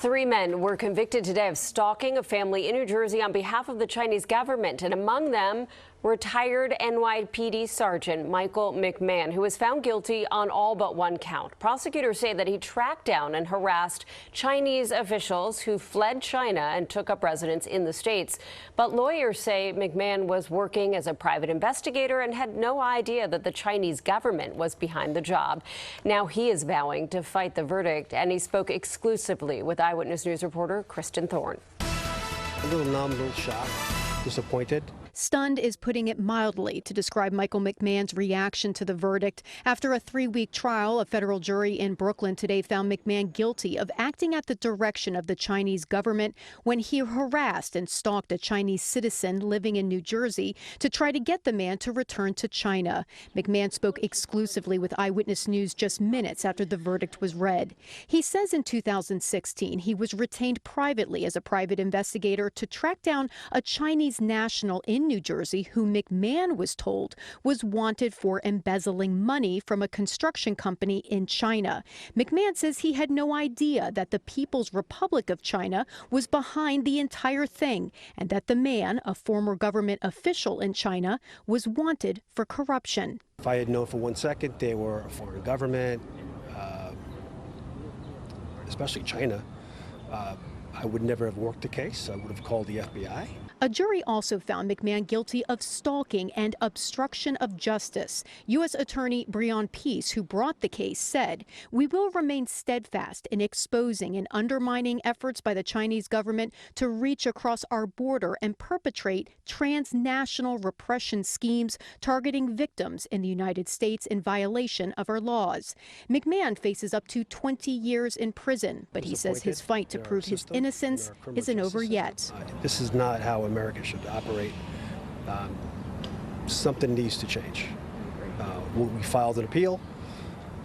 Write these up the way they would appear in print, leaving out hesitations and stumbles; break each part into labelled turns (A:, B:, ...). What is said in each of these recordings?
A: 3 men were convicted today of stalking a family in New Jersey on behalf of the Chinese government, and among them, retired NYPD Sergeant Michael McMahon, who was found guilty on all but one count. Prosecutors say that he tracked down and harassed Chinese officials who fled China and took up residence in the States. But lawyers say McMahon was working as a private investigator and had no idea that the Chinese government was behind the job. Now he is vowing to fight the verdict, and he spoke exclusively with Eyewitness News reporter Kristen Thorne.
B: A little numb, a little shocked, disappointed.
C: Stunned is putting it mildly to describe Michael McMahon's reaction to the verdict. After a 3-week trial, a federal jury in Brooklyn today found McMahon guilty of acting at the direction of the Chinese government when he harassed and stalked a Chinese citizen living in New Jersey to try to get the man to return to China. McMahon spoke exclusively with Eyewitness News just minutes after the verdict was read. He says in 2016 he was retained privately as a private investigator to track down a Chinese national in New Jersey who McMahon was told was wanted for embezzling money from a construction company in China. McMahon says he had no idea that the People's Republic of China was behind the entire thing and that the man, a former government official in China, was wanted for corruption.
B: If I had known for 1 second they were a foreign government, especially China, I would never have worked the case. I would have called the FBI.
C: A jury also found McMahon guilty of stalking and obstruction of justice. U.S. Attorney Breon Peace, who brought the case, said, "We will remain steadfast in exposing and undermining efforts by the Chinese government to reach across our border and perpetrate transnational repression schemes targeting victims in the United States in violation of our laws." McMahon faces up to 20 years in prison, but he says his fight to prove his innocence isn't over yet.
B: This is not how America should operate. Something needs to change. We filed an appeal.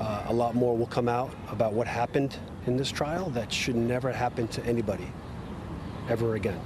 B: A lot more will come out about what happened in this trial that should never happen to anybody ever again.